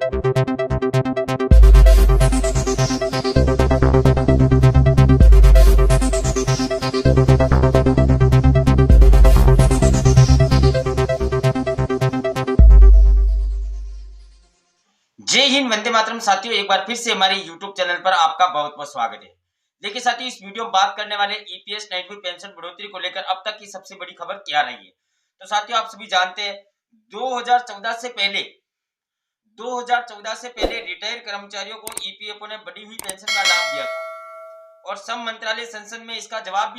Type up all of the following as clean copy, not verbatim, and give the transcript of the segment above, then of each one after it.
जय हिंद, वंदे मातरम। साथियों, एक बार फिर से हमारे YouTube चैनल पर आपका बहुत बहुत स्वागत है। देखिए साथियों, इस वीडियो में बात करने वाले ईपीएस 92 पेंशन बढ़ोतरी को लेकर अब तक की सबसे बड़ी खबर क्या रही है। तो साथियों, आप सभी जानते हैं 2014 से पहले रिटायर कर्मचारियों को ईपीएफओ ने बढ़ी हुई पेंशन का लाभ दिया था और श्रम मंत्रालय संसद में इसका जवाब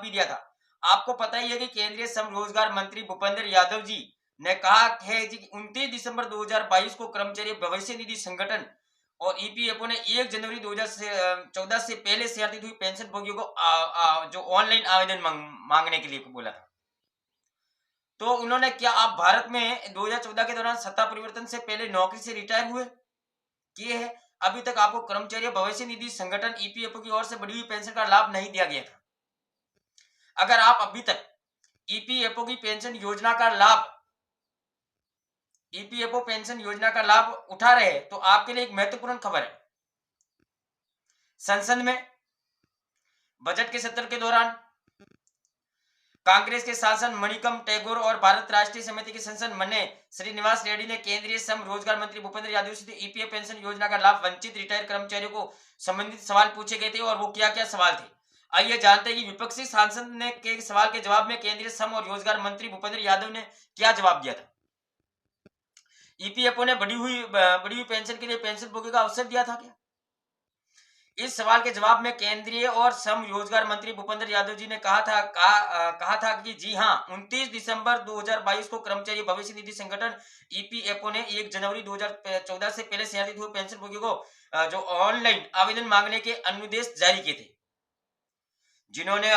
भी दिया था। आपको पता ही है कि केंद्रीय श्रम रोजगार मंत्री भूपेंद्र यादव जी ने कहा है कि 29 दिसंबर 2022 को कर्मचारी भविष्य निधि संगठन और ईपीएफओ ने 1 जनवरी 2014 से पहले से अर्जित हुई पेंशन भोगियों को जो ऑनलाइन आवेदन मांगने के लिए बोला था। तो उन्होंने क्या आप भारत में 2014 के दौरान सत्ता परिवर्तन से पहले नौकरी से रिटायर हुए किए हैं, अभी तक आपको कर्मचारी भविष्य निधि संगठन ईपीएफओ की ओर से बढ़ी हुई पेंशन का लाभ नहीं दिया गया था। अगर आप अभी तक ईपीएफओ की पेंशन योजना का लाभ उठा रहे हैं तो आपके लिए एक महत्वपूर्ण खबर है। संसद में बजट के सत्र के दौरान कांग्रेस के सांसद मणिकम टैगोर और भारत राष्ट्रीय समिति के सांसद मन्ने श्रीनिवास रेड्डी ने केंद्रीय श्रम रोजगार मंत्री भूपेंद्र यादव से ईपीएफ पेंशन योजना का लाभ वंचित रिटायर कर्मचारियों को संबंधित सवाल पूछे गए थे और वो क्या सवाल थे। आइए जानते हैं कि विपक्षी सांसद ने के सवाल के जवाब में केंद्रीय श्रम और रोजगार मंत्री भूपेंद्र यादव ने क्या जवाब दिया था। ईपीएफओ ने बढ़ी हुई पेंशन के लिए पेंशन भोगी का अवसर दिया था क्या? इस सवाल के जवाब में केंद्रीय और श्रम रोजगार मंत्री भूपेंद्र यादव जी ने कहा था कि जी हां, 29 दिसंबर 2022 को कर्मचारी भविष्य निधि संगठन ईपीएफओ ने 1 जनवरी 2014 से पहले से अर्जित हुए पेंशन भोगी को जो ऑनलाइन आवेदन मांगने के अनुदेश जारी किए थे। जिन्होंने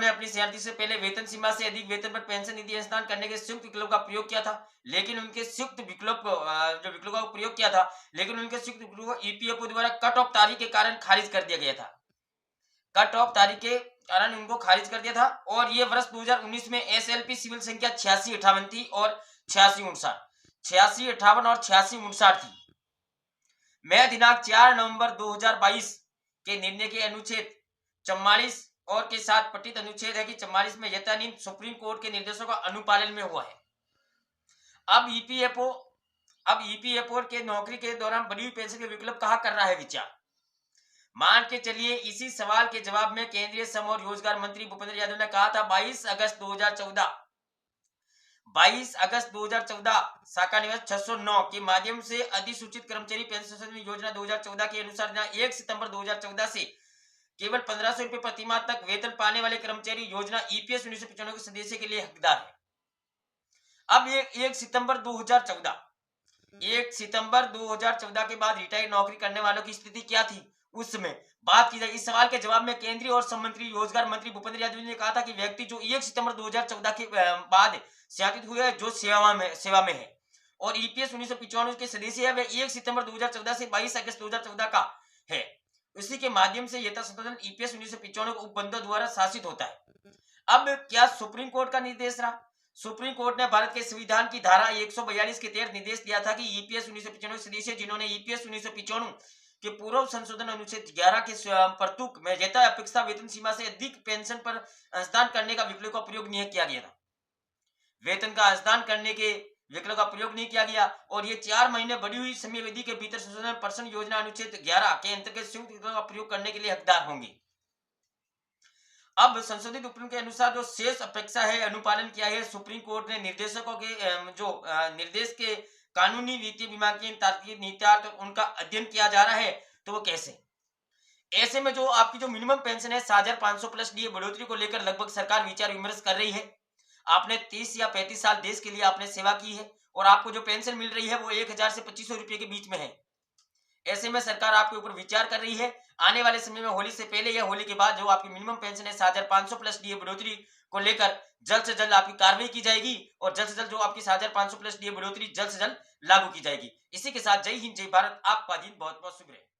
अपनी सेवानिवृत्ति से पहले वेतन सीमा से अधिक वेतन पर पेंशन निधि हस्तांतरण करने के संयुक्त विकल्प का प्रयोग किया था, लेकिन उनके संयुक्त विकल्प को ईपीएफओ द्वारा कट ऑफ तारीख के कारण खारिज कर दिया गया था। और ये वर्ष 2019 में एसएलपी सिविल संख्या 8658 थी और 8658 थी। मैं दिनांक 4 नवंबर 2022 के निर्णय के अनुच्छेद 44 और के साथ पठित अनुच्छेद है कि 44 में यथानीत सुप्रीम कोर्ट के निर्देशों का अनुपालन में हुआ है। अब ईपीएफओ के नौकरी के दौरान बढ़ी हुई पेंशन के विकल्प कहाँ कर रहा है विचार। मान के चलिए इसी सवाल के जवाब में केंद्रीय श्रम और रोजगार मंत्री भूपेंद्र यादव ने कहा था 22 अगस्त 2014 शाखा निवास 609 के माध्यम से अधिसूचित कर्मचारी पेंशन संशोधन योजना 2014 के अनुसार 1 सितंबर 2014 से केवल 1500 रुपए प्रतिमाह तक वेतन पाने वाले कर्मचारी योजना ईपीएस 1995 के सदस्य के लिए हकदार है। अब 1 सितंबर 2014 के बाद रिटायर नौकरी करने वालों की स्थिति क्या थी उस समय बात की जाए। इस सवाल के जवाब में केंद्रीय और श्रम मंत्री रोजगार मंत्री भूपेंद्र यादव ने कहा था कि व्यक्ति जो 1 सितंबर 2014 के बाद सेवानिवृत्त हुए जो सेवा में है और ईपीएस 1995 के सदस्य है, वे 1 सितंबर 2014 से 22 अगस्त 2014 का है। इसी के माध्यम से यथा संशोधन ईपीएस 1995 उपबंधों द्वारा शासित होता है। अब क्या सुप्रीम कोर्ट का निर्देश रहा? सुप्रीम कोर्ट ने भारत के संविधान की धारा 142 के तहत निर्देश दिया था कि ईपीएस 1995 सदस्य जिन्होंने ईपीएस 1995 के पूर्व संशोधन अनुच्छेद 11 के परतुक में यथा अपेक्षा वेतन सीमा से अधिक पेंशन पर हस्तांतरण करने का विकल्प का प्रयोग नहीं किया गया था। वेतन का हस्तांतरण करने के विकल्प का प्रयोग नहीं किया गया और ये 4 महीने बढ़ी हुई समयावधि के भीतर संशोधन पेंशन योजना अनुच्छेद 11 के अंतर्गत संयुक्त विकल्प का प्रयोग करने के लिए हकदार होंगे। अब संशोधित उपनियम के अनुसार जो शेष अपेक्षा है अनुपालन किया है। सुप्रीम कोर्ट ने निर्देशकों के निर्देश के कानूनी वित्तीय बीमा के तार्किक नीतियार्थ उनका अध्ययन किया जा रहा है। तो वो कैसे? ऐसे में जो आपकी जो मिनिमम पेंशन है 7500 प्लस डीए बढ़ोतरी को लेकर लगभग सरकार विचार विमर्श कर रही है। आपने 30 या 35 साल देश के लिए आपने सेवा की है और आपको जो पेंशन मिल रही है वो 1000 से 2500 रुपए के बीच में है। ऐसे में सरकार आपके ऊपर विचार कर रही है आने वाले समय में होली से पहले या होली के बाद जो आपकी मिनिमम पेंशन है 7500 प्लस डीए बढ़ोतरी को लेकर जल्द से जल्द आपकी कार्रवाई की जाएगी और जल्द से जल्द जो आपकी 7500 प्लस डीए बढ़ोतरी जल्द से जल्द लागू की जाएगी। इसी के साथ जय हिंद, जय भारत। आपका दिन बहुत बहुत शुभ रहे।